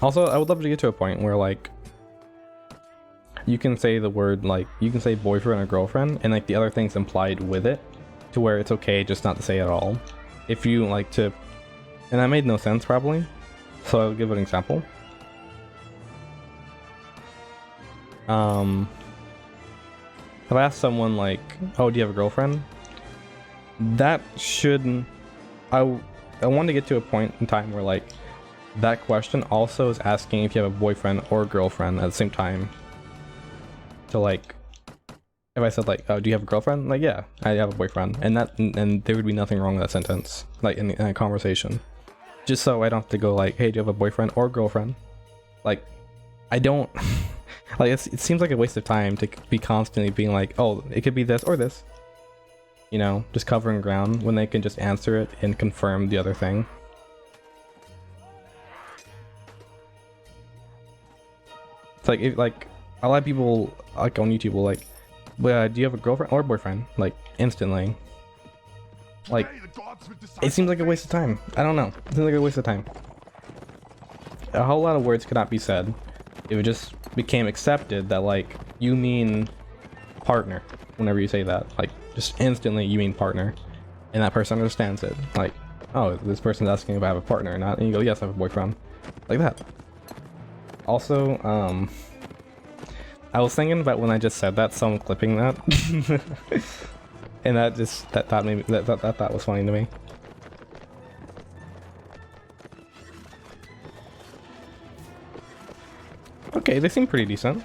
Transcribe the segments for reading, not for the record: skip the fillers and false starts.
Also, I would love to get to a point where like you can say the word, like you can say boyfriend or girlfriend and like the other things implied with it, to where it's okay just not to say it at all. If you like to, and that made no sense probably, so I'll give an example. If I ask someone like, oh, do you have a girlfriend? That shouldn't, I want to get to a point in time where like that question also is asking if you have a boyfriend or girlfriend at the same time. So like, if I said like, oh, do you have a girlfriend? Like, yeah, I have a boyfriend, and there would be nothing wrong with that sentence, like in a conversation. Just so I don't have to go like, hey, do you have a boyfriend or girlfriend? Like, I don't, like it seems like a waste of time to be constantly being like, oh, it could be this or this. You know, just covering ground when they can just answer it and confirm the other thing. It's like, if, like a lot of people like on YouTube will like, well, do you have a girlfriend or boyfriend? Like instantly. Like, it seems like a waste of time. I don't know. It seems like a waste of time. A whole lot of words could not be said if it just became accepted that like you mean partner whenever you say that. Like just instantly you mean partner, and that person understands it. Like, oh, this person's asking if I have a partner or not, and you go, yes, I have a boyfriend. Like that. Also, I was thinking about when I just said that, someone clipping that, and that thought made me, that thought was funny to me. Okay, they seem pretty decent.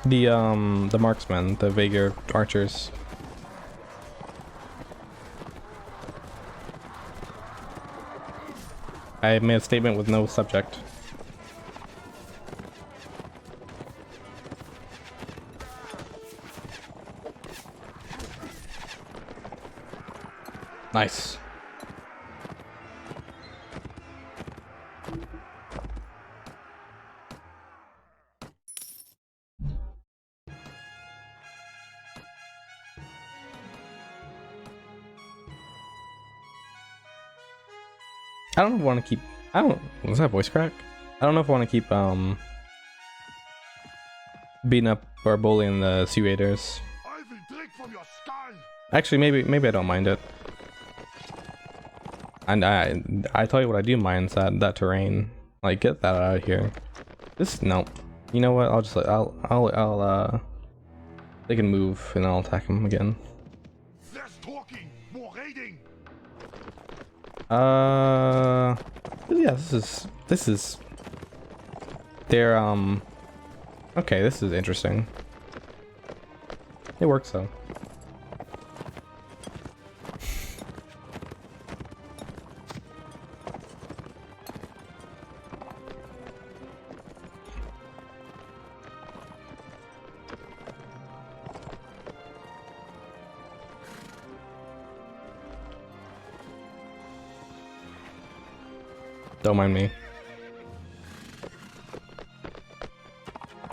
The marksmen, the Vagar archers. I made a statement with no subject. Nice. I don't want to keep. Was that voice crack? I don't know if I want to keep beating up or bullying the sea raiders. Actually, maybe I don't mind it. And I tell you what I do mind is that terrain. Like, get that out of here. No. You know what? I'll just they can move and I'll attack them again. Less talking, more raiding. Yeah, this is they're okay, this is interesting. It works though. Don't mind me.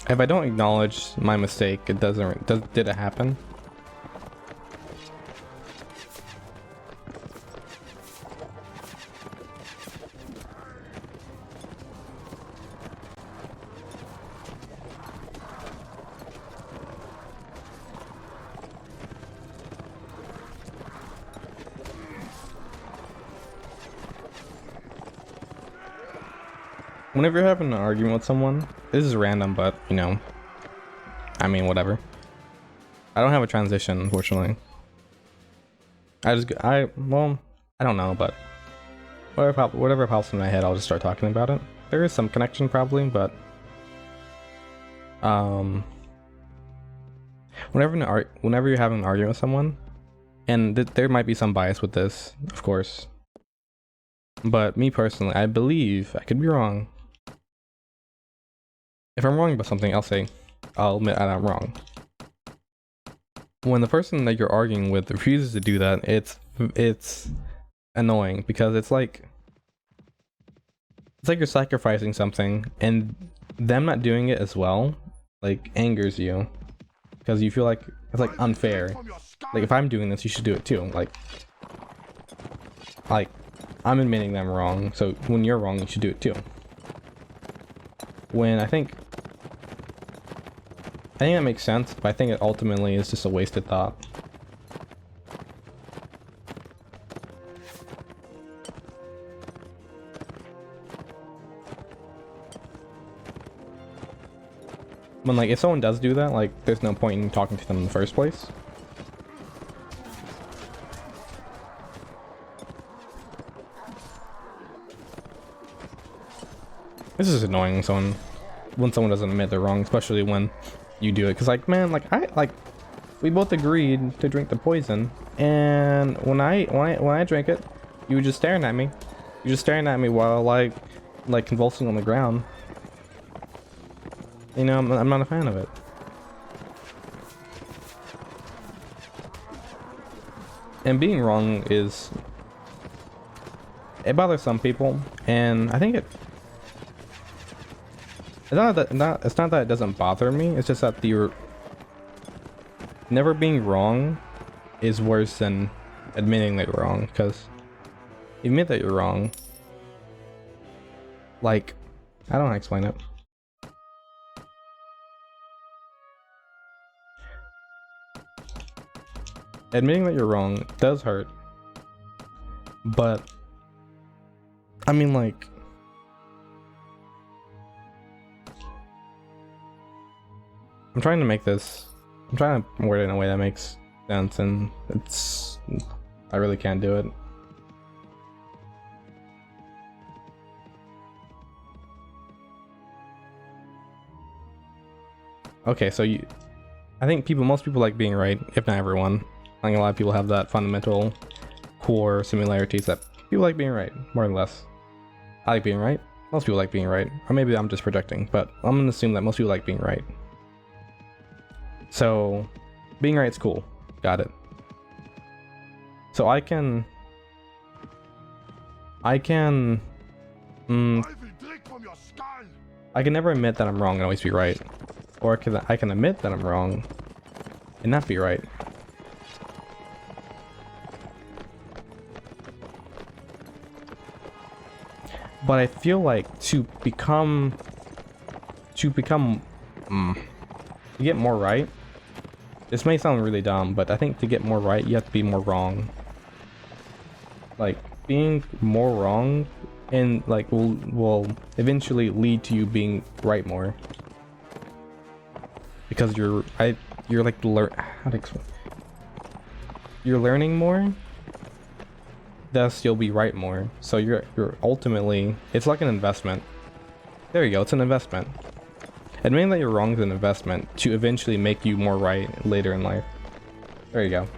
If I don't acknowledge my mistake, it doesn't. Did it happen? Whenever you're having an argument with someone, this is random, but you know, I mean, whatever. I don't have a transition, unfortunately. Well, I don't know, but whatever pops in my head, I'll just start talking about it. There is some connection probably, but whenever you're having an argument with someone, and there might be some bias with this, of course, but me personally, I believe, I could be wrong. If I'm wrong about something, I'll admit that I'm wrong. When the person that you're arguing with refuses to do that, it's annoying, because it's like you're sacrificing something, and them not doing it as well, like, angers you, because you feel like it's like unfair. Like, if I'm doing this, you should do it too. Like, like, I'm admitting that I'm wrong, so when you're wrong, you should do it too. When I think that makes sense, but I think it ultimately is just a wasted thought. When, like, if someone does do that, like, there's no point in talking to them in the first place. This is annoying when someone doesn't admit they're wrong, especially when you do it. Cause like, man, we both agreed to drink the poison, and when I drank it, you were just staring at me. You're just staring at me while like convulsing on the ground. You know, I'm not a fan of it. And being wrong it bothers some people, and I think it's not that it doesn't bother me. It's just that the never being wrong is worse than admitting that you're wrong. Because you admit that you're wrong, like, I don't know how to explain it. Admitting that you're wrong does hurt, but I mean, like, I'm trying to word it in a way that makes sense, and I really can't do it. Okay, so I think most people like being right, if not everyone. I think a lot of people have that fundamental core similarities that people like being right, more or less. I like being right. Most people like being right. Or maybe I'm just projecting, but I'm gonna assume that most people like being right. So, being right's cool. Got it. So I can never admit that I'm wrong and always be right. Or I can admit that I'm wrong and not be right. But I feel like to get more right, this may sound really dumb, but I think to get more right, you have to be more wrong. Like, being more wrong and like will eventually lead to you being right more. Because you're like how to explain? You're learning more, thus you'll be right more. So you're ultimately, it's like an investment. There you go, it's an investment. Admitting that you're wrong is an investment to eventually make you more right later in life. There you go.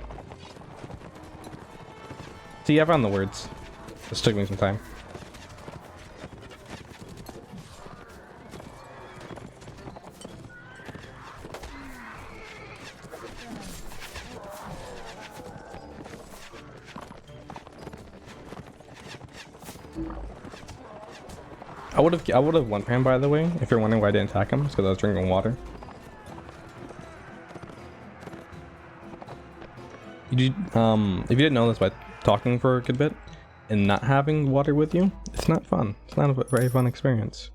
See, I found the words. This took me some time. I would have one pan, by the way, if you're wondering why I didn't attack him. It's because I was drinking water. If you didn't know this, by talking for a good bit and not having water with you, it's not fun. It's not a very fun experience.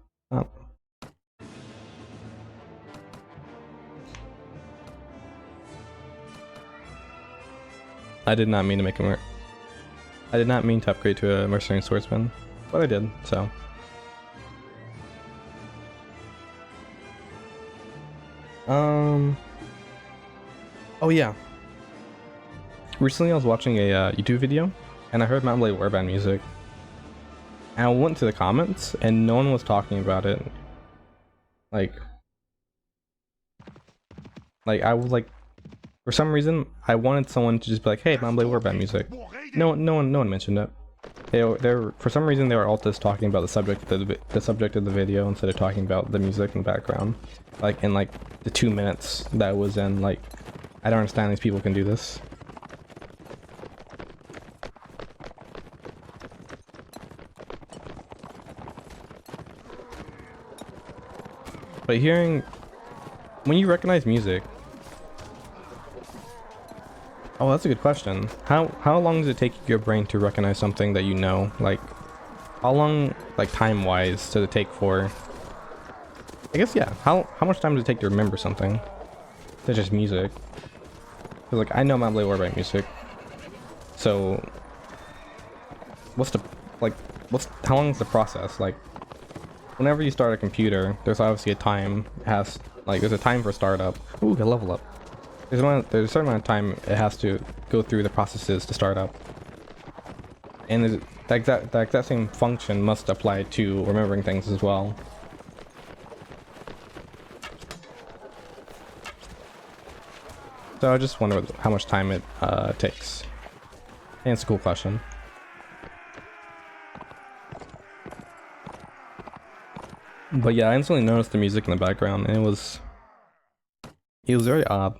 I did not mean to make him. I did not mean to upgrade to a mercenary swordsman, but I did. So. Oh yeah. Recently I was watching a YouTube video and I heard Blade Warband music. And I went to the comments and no one was talking about it. Like I was like, for some reason I wanted someone to just be like, hey, Blade Warband music. No one mentioned it. They were for some reason they were all just talking about the subject of the video instead of talking about the music in the background. Like in like the 2 minutes that was in, like, I don't understand these people can do this. But when you recognize music, Oh, that's a good question. How long does it take your brain to recognize something that you know? Like, how long, like time-wise, does it take for? I guess yeah. How much time does it take to remember something? That's just music. 'Cause, like, I know my Blade Warband music. So, what's the like? How long is the process? Like, whenever you start a computer, there's obviously a time. It has like there's a time for startup. Ooh, a level up. There's a certain amount of time it has to go through the processes to start up. And the exact same function must apply to remembering things as well. So I just wonder how much time it takes. And it's a cool question. But yeah, I instantly noticed the music in the background, and it was very odd.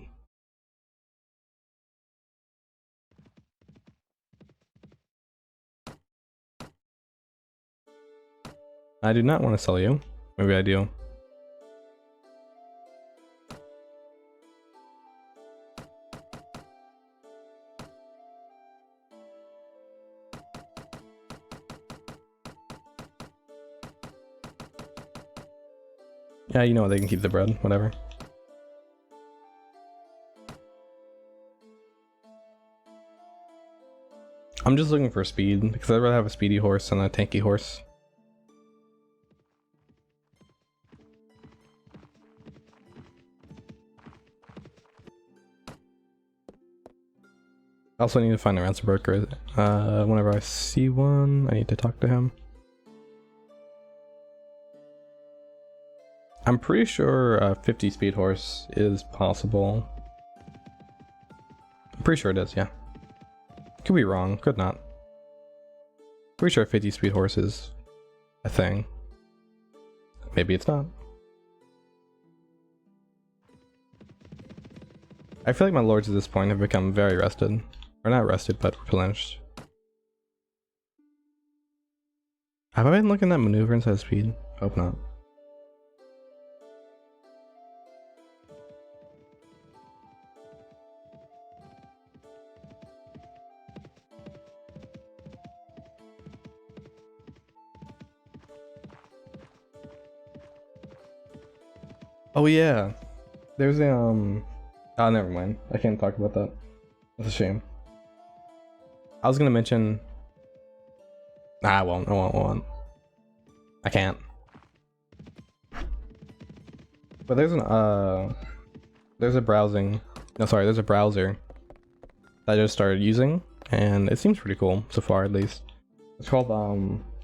I do not want to sell you. Maybe I do. Yeah, you know they can keep the bread, whatever. I'm just looking for speed, because I'd rather have a speedy horse than a tanky horse. I also need to find a ransom broker. Whenever I see one, I need to talk to him. I'm pretty sure a 50 speed horse is possible. I'm pretty sure it is, yeah. Could be wrong, could not. Pretty sure a 50 speed horse is a thing. Maybe it's not. I feel like my lords at this point have become very rested. Or not rested, but replenished. Have I been looking at maneuver instead of speed? Hope not. Oh yeah, there's a oh, never mind. I can't talk about that. That's a shame. I was gonna mention. Nah, I won't. I won't. I can't. But there's there's a browsing. No, sorry, there's a browser that I just started using, and it seems pretty cool so far, at least. It's called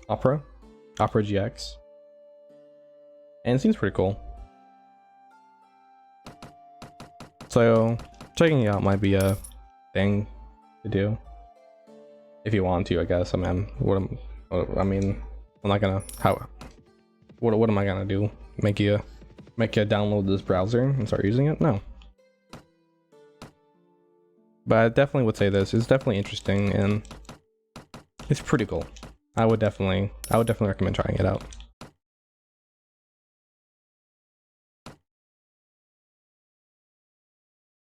Opera GX, and it seems pretty cool. So checking it out might be a thing to do if you want to, I guess. I mean, I'm not gonna what am I gonna do? Make you download this browser and start using it? No. But I definitely would say this is definitely interesting and it's pretty cool. I would definitely recommend trying it out.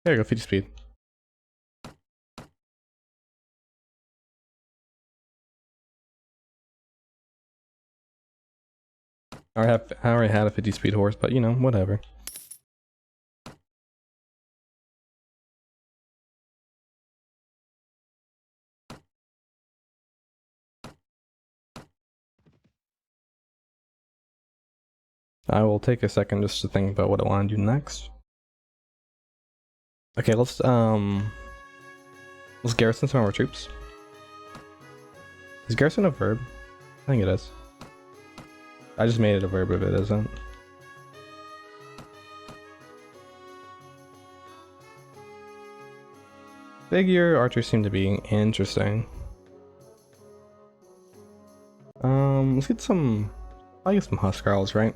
There you go, 50 speed. I already had a 50 speed horse, but you know, whatever. I will take a second just to think about what I want to do next. Okay, let's garrison some of our troops. Is garrison a verb? I think it is. I just made it a verb if it isn't. Figure archers seem to be interesting. Let's get some. I'll get some Huskarls, right?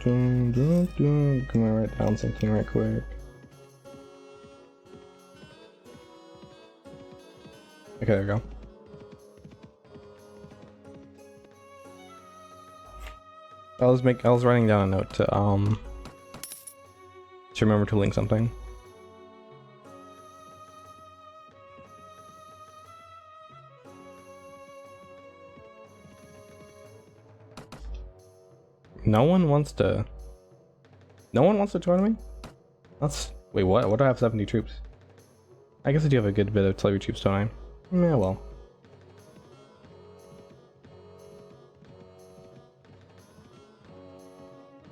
Can I write down something right quick? Okay, there we go. I was writing down a note to remember to link something. No one wants to join me? Wait, what? What do I have 70 troops? I guess I do have a good bit of artillery troops, don't I? Yeah, well.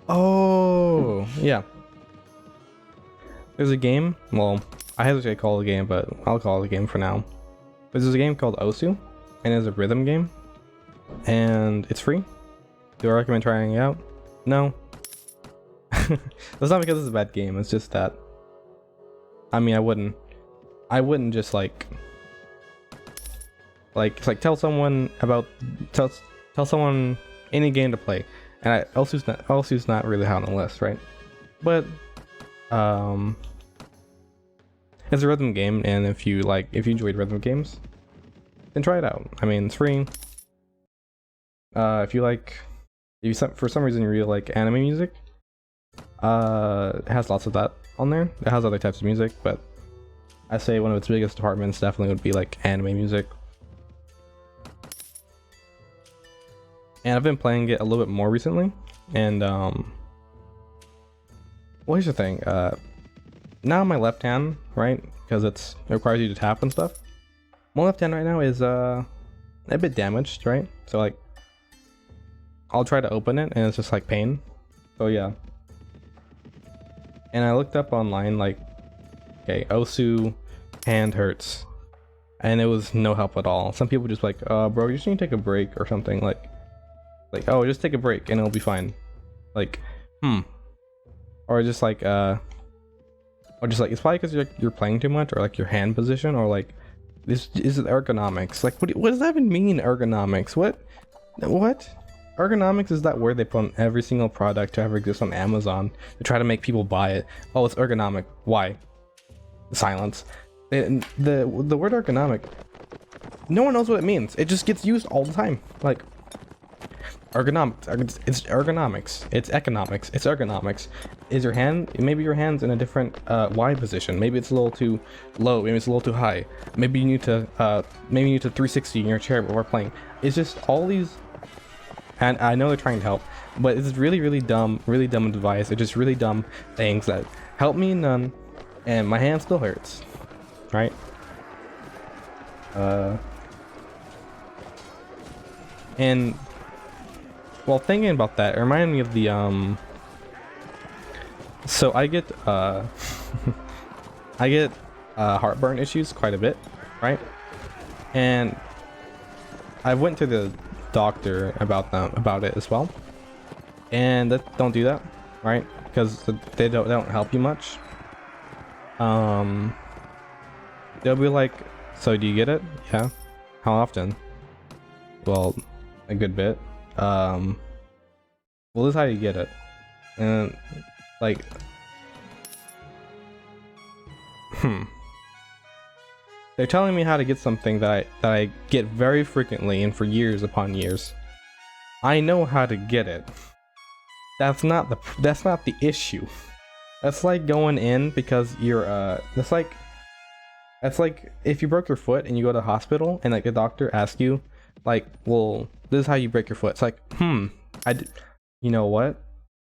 Oh, yeah. There's a game, well, I hesitate to call it a game, but I'll call it a game for now. But there's a game called Osu, and it's a rhythm game, and it's free. Do I recommend trying it out? No. That's not because it's a bad game, it's just that, I mean, I wouldn't just like tell someone tell someone any game to play, and Osu's not really high on the list, right? But it's a rhythm game, and if you enjoyed rhythm games, then try it out. I mean, it's free. If for some reason you really like anime music, it has lots of that on there. It has other types of music, but I say one of its biggest departments definitely would be like anime music. And I've been playing it a little bit more recently, and well, here's the thing. Now my left hand, right, because it requires you to tap and stuff. My left hand right now is a bit damaged, right? So like, I'll try to open it and it's just like pain. So yeah. And I looked up online, like, okay, Osu hand hurts, and it was no help at all. Some people just like, bro, you just need to take a break or something, like oh, just take a break and it'll be fine. Like, or just like it's probably because you're playing too much, or like your hand position, or like this is ergonomics. Like, what does that even mean, ergonomics? What ergonomics is that word they put on every single product to ever exist on Amazon to try to make people buy it. Oh, it's ergonomic. Why? Silence. And the word ergonomic, no one knows what it means. It just gets used all the time. Like, ergonomics. It's ergonomics. It's economics. It's ergonomics. Is your hand? Maybe your hand's in a different Y position. Maybe it's a little too low. Maybe it's a little too high. Maybe you need to 360 in your chair before playing. It's just all these. And I know they're trying to help, but it's really dumb advice. It's just really dumb things that help me none, and my hand still hurts, right? And while thinking about that, it reminded me of the so I get heartburn issues quite a bit, right? And I went to the doctor about it as well, and don't do that, right? Because they don't help you much. They'll be like, so do you get it? Yeah. How often? Well, a good bit. Well, this is how you get it. And like, they're telling me how to get something that I get very frequently and for years upon years. I know how to get it. That's not the issue. That's like going in because you're that's like if you broke your foot and you go to the hospital and like the doctor asks you like, well, this is how you break your foot. It's like, you know what?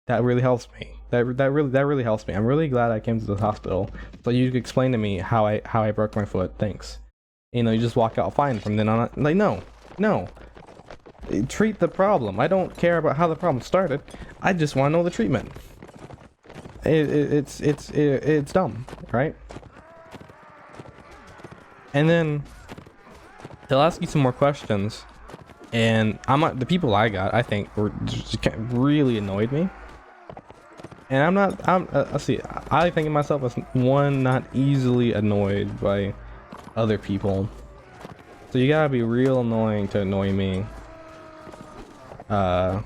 That really helps me. That really helps me. I'm really glad I came to the hospital so you could explain to me how I broke my foot. Thanks. You know, you just walk out fine from then on. Like, no, treat the problem. I don't care about how the problem started. I just want to know the treatment. It's dumb, right? And then they'll ask you some more questions, and the people I got, I think, were just really annoyed me. And let's see, I think of myself as one not easily annoyed by other people. So you gotta be real annoying to annoy me. So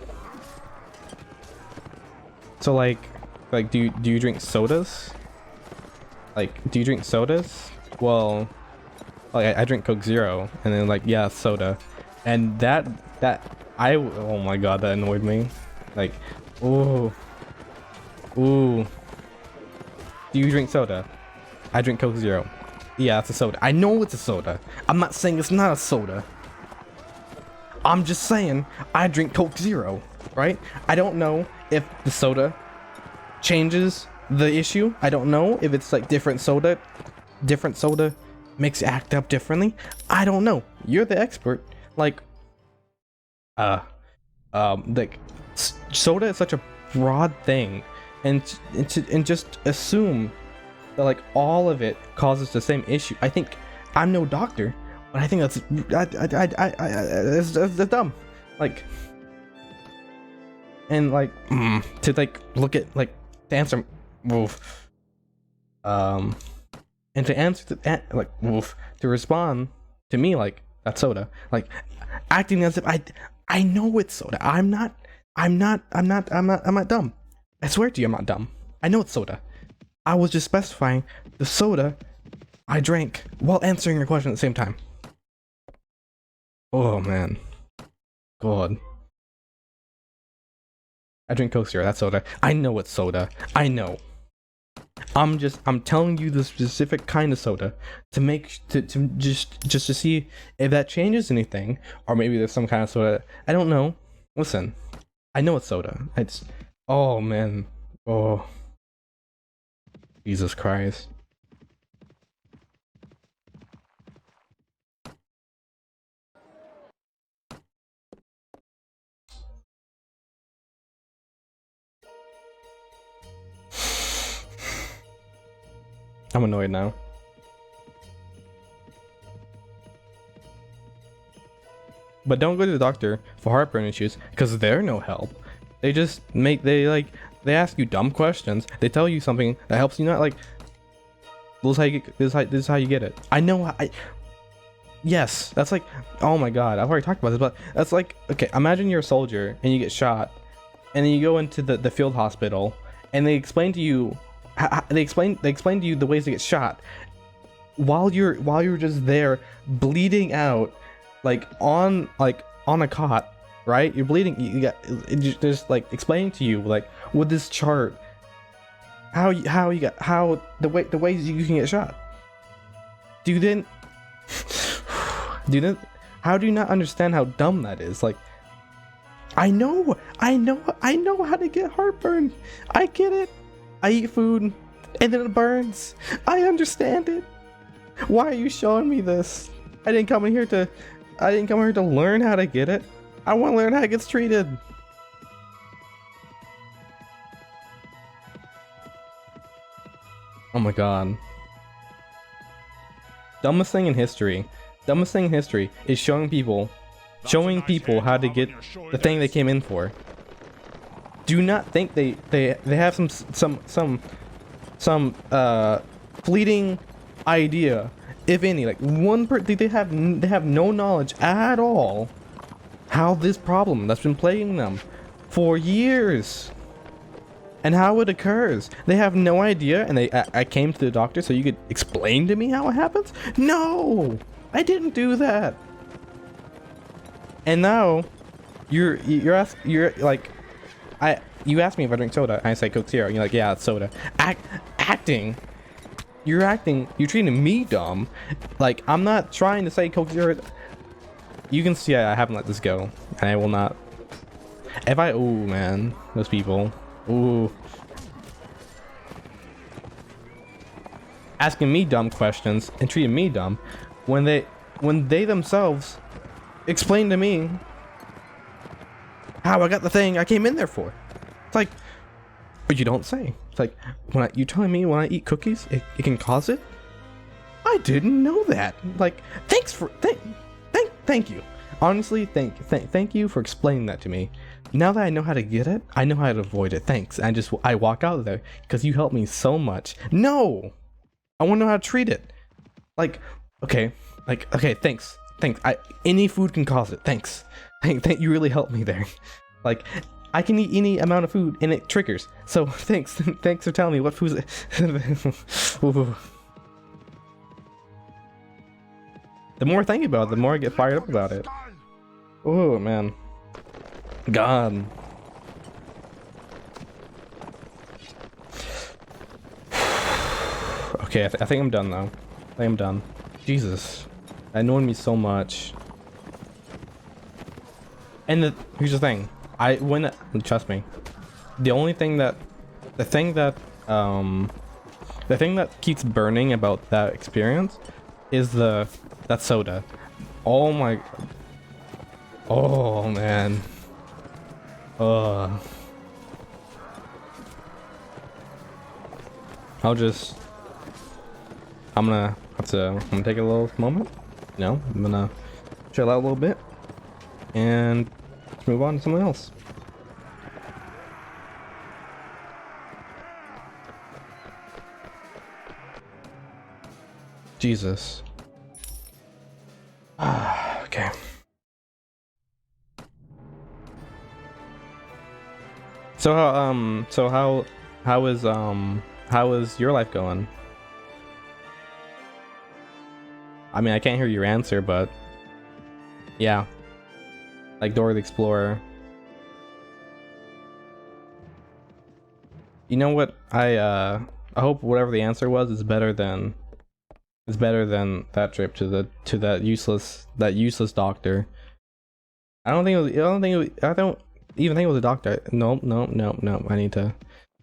like do you drink sodas? Like, do you drink sodas? Well, like I drink Coke Zero, and then like, yeah, soda. And oh my god, that annoyed me. Like, ooh, ooh. Do you drink soda? I drink Coke Zero. Yeah, it's a soda. I know it's a soda. I'm not saying it's not a soda. I'm just saying I drink Coke Zero, right? I don't know if the soda changes the issue. I don't know if it's like different soda makes it act up differently. I don't know. You're the expert. Like, like soda is such a broad thing, and just assume that like all of it causes the same issue. I think I'm no doctor, but I think that's dumb. Like, and like to like look at like to answer, and to answer like to respond to me like that's soda, like acting as if I know it's soda. I'm not dumb. I swear to you, I'm not dumb. I know it's soda. I was just specifying the soda I drank while answering your question at the same time. Oh man, God. I drink Coke Zero. That's soda. I know it's soda. I know. I'm telling you the specific kind of soda to just to see if that changes anything, or maybe there's some kind of soda. I don't know. Listen, I know it's soda. It's, oh man, oh, Jesus Christ. I'm annoyed now. But don't go to the doctor for heartburn issues, because they're no help. They just they ask you dumb questions. They tell you something that helps you not, like, this is how you get it. I know. Yes, that's like, oh my god, I've already talked about this, but that's like, okay, imagine you're a soldier and you get shot, and then you go into the field hospital, and they explain to you they explain to you the ways to get shot while you're just there bleeding out, like on a cot, right? You're bleeding. You got just like explaining to you like with this chart how the ways you can get shot. How do you not understand how dumb that is? Like, I know how to get heartburn. I get it. I eat food and then it burns. I understand it. Why are you showing me this? I didn't come here to learn how to get it. I want to learn how it gets treated. Oh my god. Dumbest thing in history is showing people how to get the thing they came in for. Do not think they have some fleeting idea, if any, like they have no knowledge at all how this problem that's been plaguing them for years and how it occurs. They have no idea, and I came to the doctor so you could explain to me how it happens. No, I didn't do that. And now you asked me if I drink soda, and I say Coke Zero, and you're like, yeah, it's soda. You're treating me dumb. Like, I'm not trying to say Coke Zero. You can see I haven't let this go, and I will not. Ooh man, those people. Ooh. Asking me dumb questions and treating me dumb when they themselves explain to me how I got the thing I came in there for. It's like, but you don't say. It's like, you telling me when I eat cookies, it can cause it? I didn't know that. Like, thank you. Honestly, thank you for explaining that to me. Now that I know how to get it, I know how to avoid it. Thanks. I walk out of there because you helped me so much. No, I want to know how to treat it. Like, okay, thanks. Any food can cause it. Thanks. Thank you really helped me there. Like, I can eat any amount of food and it triggers. So thanks for telling me what foods. The more I think about it, the more I get fired up about it. Oh man, God. Okay, I think I'm done though. I think I'm done. Jesus, that annoyed me so much. And here's the thing. Trust me. The thing that keeps burning about that experience is that soda. Oh my. Oh man. I'm gonna take a little moment. No, I'm gonna chill out a little bit and let's move on to something else. Jesus. Okay. So how is your life going? I mean, I can't hear your answer, but yeah. Like Dora the Explorer. You know what? I hope whatever the answer was is better than that trip to that useless doctor. I don't even think it was a doctor. No. I need to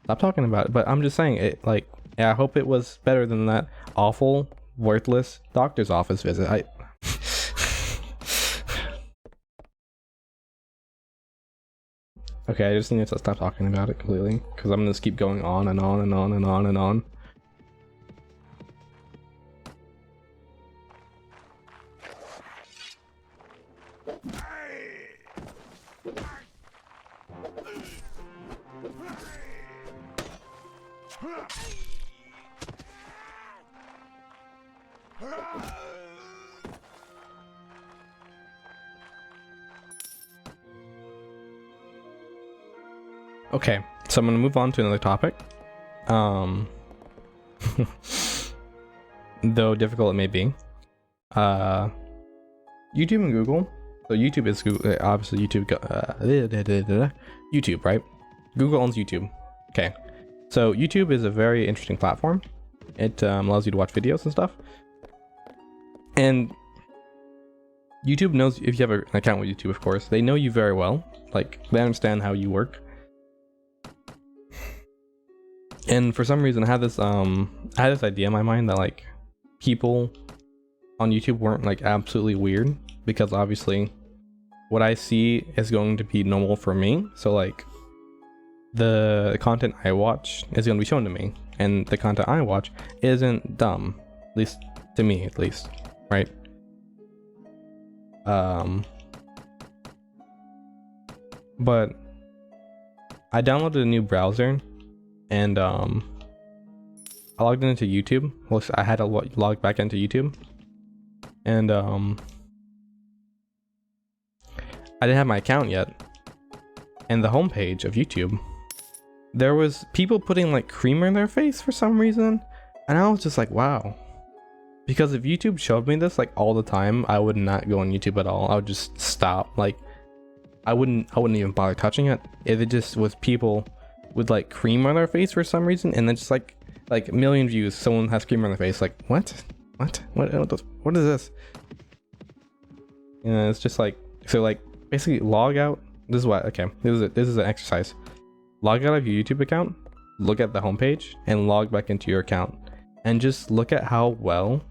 stop talking about it. But I'm just saying it. Like, yeah, I hope it was better than that awful, worthless doctor's office visit. Okay, I just need to stop talking about it completely because I'm gonna just keep going on and on and on and on and on. Okay, so I'm gonna move on to another topic. Though difficult it may be. YouTube and Google. So YouTube is Google, obviously YouTube. YouTube, right? Google owns YouTube. Okay, so YouTube is a very interesting platform. It allows you to watch videos and stuff. And YouTube knows if you have an account with YouTube, of course, they know you very well. Like, they understand how you work. And for some reason, I had this idea in my mind that like people on YouTube weren't like absolutely weird, because obviously what I see is going to be normal for me. So like the content I watch is going to be shown to me, and the content I watch isn't dumb, at least to me, at least, right? But I downloaded a new browser, and I logged into YouTube. Well, I had to log back into YouTube, and I didn't have my account yet. And the homepage of YouTube, there was people putting like creamer in their face for some reason, and I was just like, wow. Because if YouTube showed me this like all the time, I would not go on YouTube at all. I would just stop. Like, I wouldn't even bother touching it if it just was people with like cream on their face for some reason, and then just like a million views, someone has cream on their face. Like, what is this? Yeah, it's just like, so like basically log out. This is what, okay, this is an exercise. Log out of your YouTube account, look at the homepage, and log back into your account, and just look at how well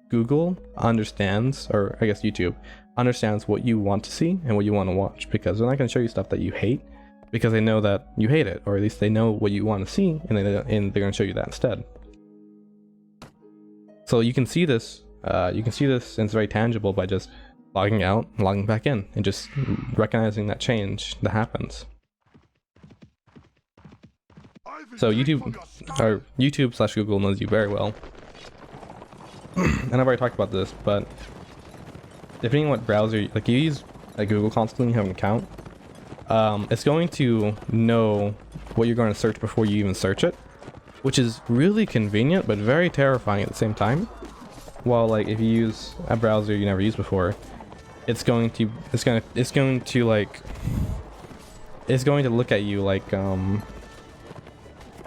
Google understands, or I guess YouTube understands what you want to see and what you want to watch, because they're not going to show you stuff that you hate, because they know that you hate it, or at least they know what you want to see, and they're going to show you that instead. So you can see this, and it's very tangible by just logging out, logging back in, and just recognizing that change that happens. So YouTube/Google knows you very well. And I've already talked about this, but depending on what browser, like you use like Google constantly, you have an account, it's going to know what you're going to search before you even search it, which is really convenient but very terrifying at the same time. While like if you use a browser you never used before, it's going to look at you like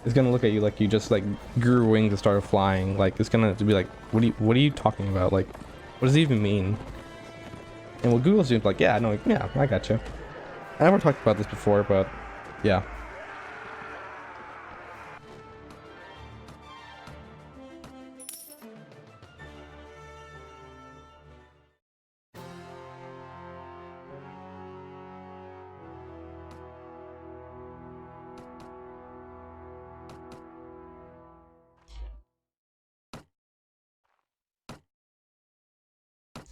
it's gonna look at you like you just like grew wings and started flying. Like it's gonna be like, what are you talking about? Like, what does it even mean? And what Google's doing, like, yeah, no, yeah, I gotcha. I never talked about this before, but yeah.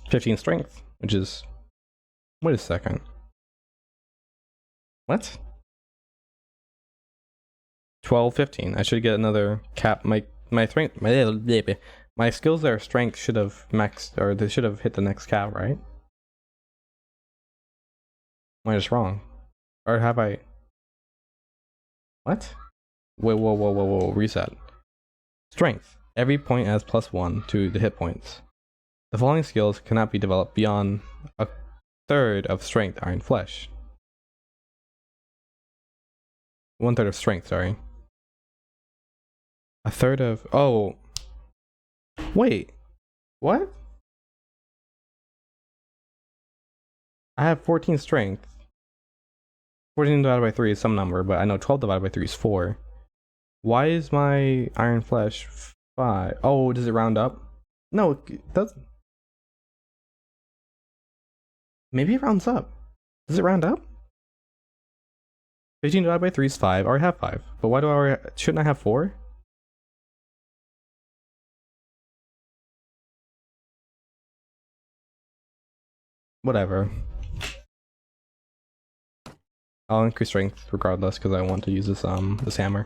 "15 strength," which is, wait a second. What? 12, 15. I should get another cap. My strength, my skills there, strength should have maxed, or they should have hit the next cap, right? Am I just wrong? Or have I? What? Wait, whoa, reset. Strength. Every point adds +1 to the hit points. The following skills cannot be developed beyond a third of strength iron flesh. 1/3 of strength, sorry. A third of, oh. Wait, what? I have 14 strength. 14 divided by 3 is some number, but I know 12 divided by 3 is 4. Why is my iron flesh 5? Oh, does it round up? No, it doesn't. Maybe it rounds up. Does it round up? 15 divided by 3 is 5. I already have 5. But why do I already, shouldn't I have 4? Whatever. I'll increase strength regardless because I want to use this hammer.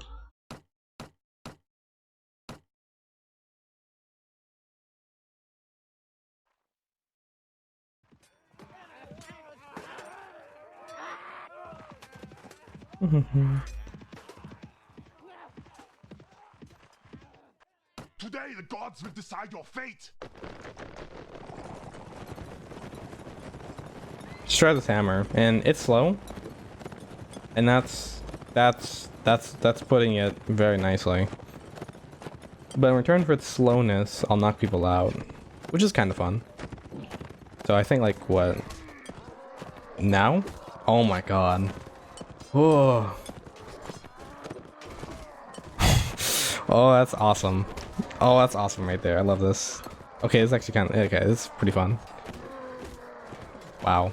Today the gods will decide your fate. Just try this hammer, and it's slow, and that's putting it very nicely. But in return for its slowness, I'll knock people out, which is kind of fun. So I think like what? Now? Oh my god. Oh. Oh, that's awesome. Oh, that's awesome right there. I love this. Okay, it's actually kind of okay. This is pretty fun. Wow.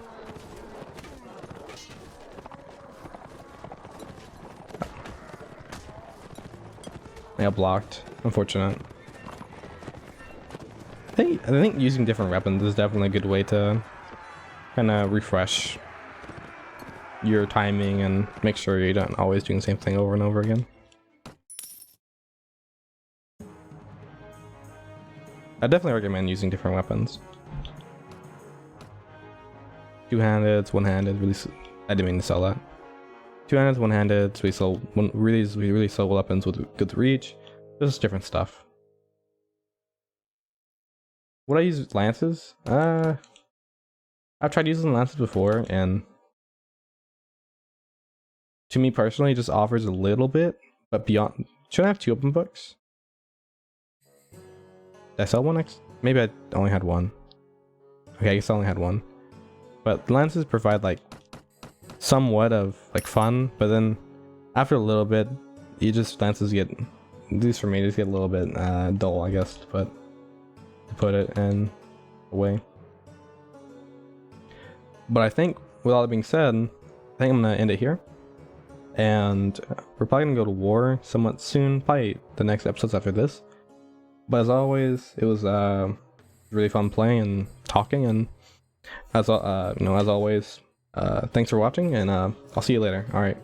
Yeah, blocked. Unfortunate. I think using different weapons is definitely a good way to kind of refresh your timing and make sure you're not always doing the same thing over and over again. I definitely recommend using different weapons. Two-handed, one-handed, I didn't mean to sell that. Two-handed, one-handed, so we sell really sell weapons with good reach. Just different stuff. Would I use lances? I've tried using lances before, and to me personally, it just offers a little bit, but beyond. Should I have 2 open books? Did I sell one next? Maybe I only had 1. Okay, I guess I only had 1. But lances provide like somewhat of like fun, but then after a little bit, lances get, at least for me, just get a little bit dull, I guess, to put it in a way. But I think with all that being said, I think I'm gonna end it here. And we're probably gonna go to war somewhat soon, probably the next episodes after this. But as always, it was really fun playing and talking, and as always, thanks for watching, and I'll see you later. All right.